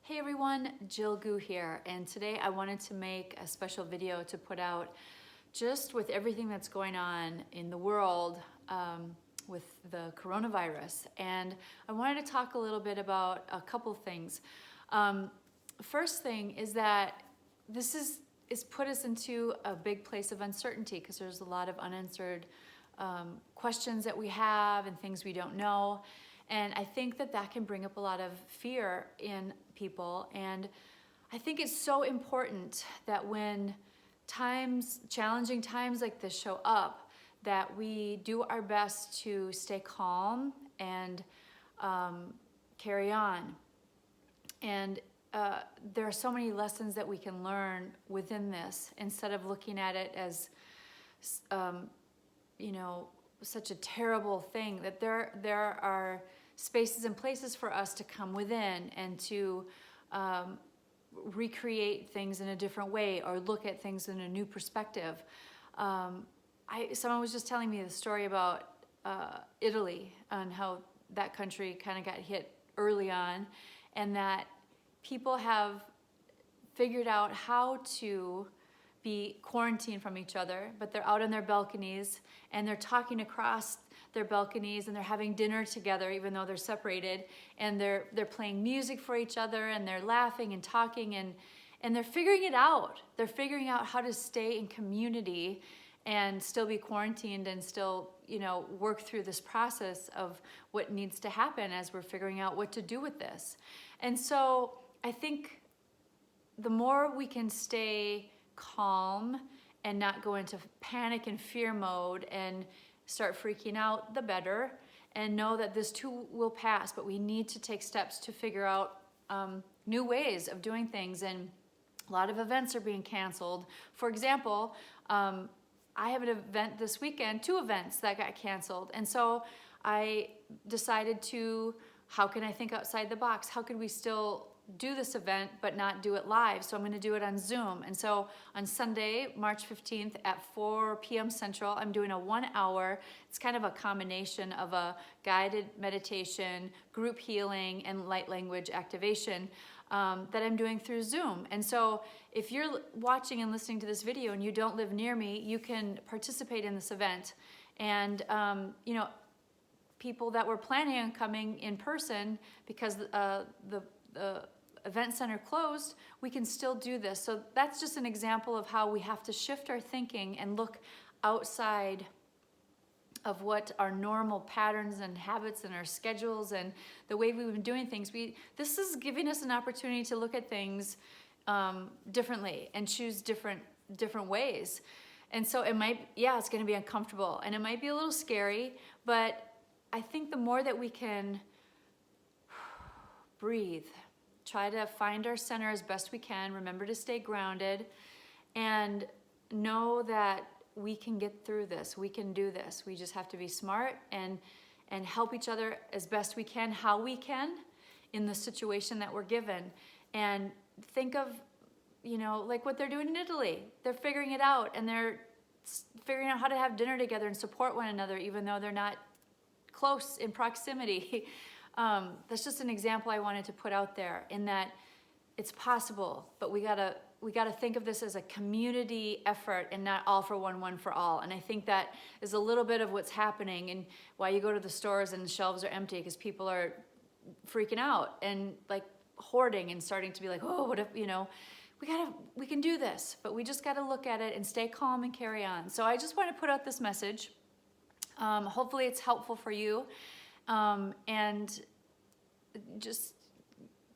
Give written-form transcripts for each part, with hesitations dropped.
Hey everyone, Jill Gu here, and today I wanted to make a special video to put out just with everything that's going on in the world with the coronavirus. And I wanted to talk a little bit about a couple things. First thing is that this is put us into a big place of uncertainty because there's a lot of unanswered questions that we have and things we don't know. And I think that can bring up a lot of fear in people. And I think it's so important that when challenging times like this show up, that we do our best to stay calm and carry on. And there are so many lessons that we can learn within this instead of looking at it as, such a terrible thing, that there are spaces and places for us to come within and to recreate things in a different way or look at things in a new perspective. Someone was just telling me the story about Italy and how that country kind of got hit early on, and that people have figured out how to be quarantined from each other, but they're out on their balconies and they're talking across their balconies and they're having dinner together even though they're separated, and they're playing music for each other and they're laughing and talking and they're figuring it out. They're figuring out how to stay in community and still be quarantined and still, work through this process of what needs to happen as we're figuring out what to do with this. And so I think the more we can stay calm and not go into panic and fear mode and start freaking out, the better, and know that this too will pass, but we need to take steps to figure out new ways of doing things. And a lot of events are being canceled. For example, I have an event this weekend, 2 events that got canceled. And so I decided how can I think outside the box? How can we still do this event but not do it live? So I'm going to do it on Zoom. And so on Sunday, March 15th at 4 p.m. Central, I'm doing a 1-hour, it's kind of a combination of a guided meditation, group healing, and light language activation that I'm doing through Zoom. And so if you're watching and listening to this video and you don't live near me, you can participate in this event. And people that were planning on coming in person because the event center closed, we can still do this. So that's just an example of how we have to shift our thinking and look outside of what our normal patterns and habits and our schedules and the way we've been doing things. This is giving us an opportunity to look at things differently and choose different ways. And so it's going to be uncomfortable and it might be a little scary, but I think the more that we can breathe, try to find our center as best we can, remember to stay grounded, and know that we can get through this. We can do this. We just have to be smart and help each other as best we can, how we can, in the situation that we're given. And think of, like what they're doing in Italy. They're figuring it out, and they're figuring out how to have dinner together and support one another, even though they're not close in proximity. That's just an example I wanted to put out there, in that it's possible, but we gotta think of this as a community effort and not all for one for all. And I think that is a little bit of what's happening and why you go to the stores and the shelves are empty, because people are freaking out and like hoarding and starting to be like, oh, what if, we can do this, but we just gotta look at it and stay calm and carry on. So I just want to put out this message. Hopefully it's helpful for you. And just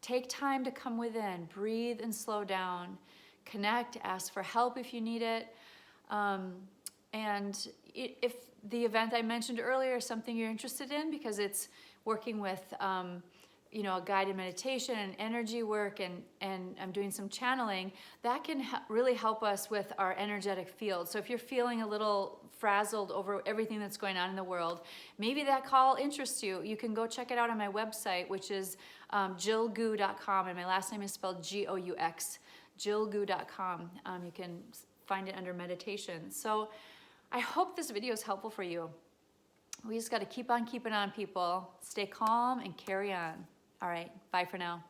take time to come within, breathe and slow down, connect, ask for help if you need it. And if the event I mentioned earlier is something you're interested in, because it's working with, a guided meditation and energy work, and I'm doing some channeling, that can really help us with our energetic field. So if you're feeling a little frazzled over everything that's going on in the world, maybe that call interests you. You can go check it out on my website, which is jillgu.com, and my last name is spelled G-O-U-X, jillgu.com. You can find it under meditation. So I hope this video is helpful for you. We just got to keep on keeping on, people. Stay calm and carry on. All right, bye for now.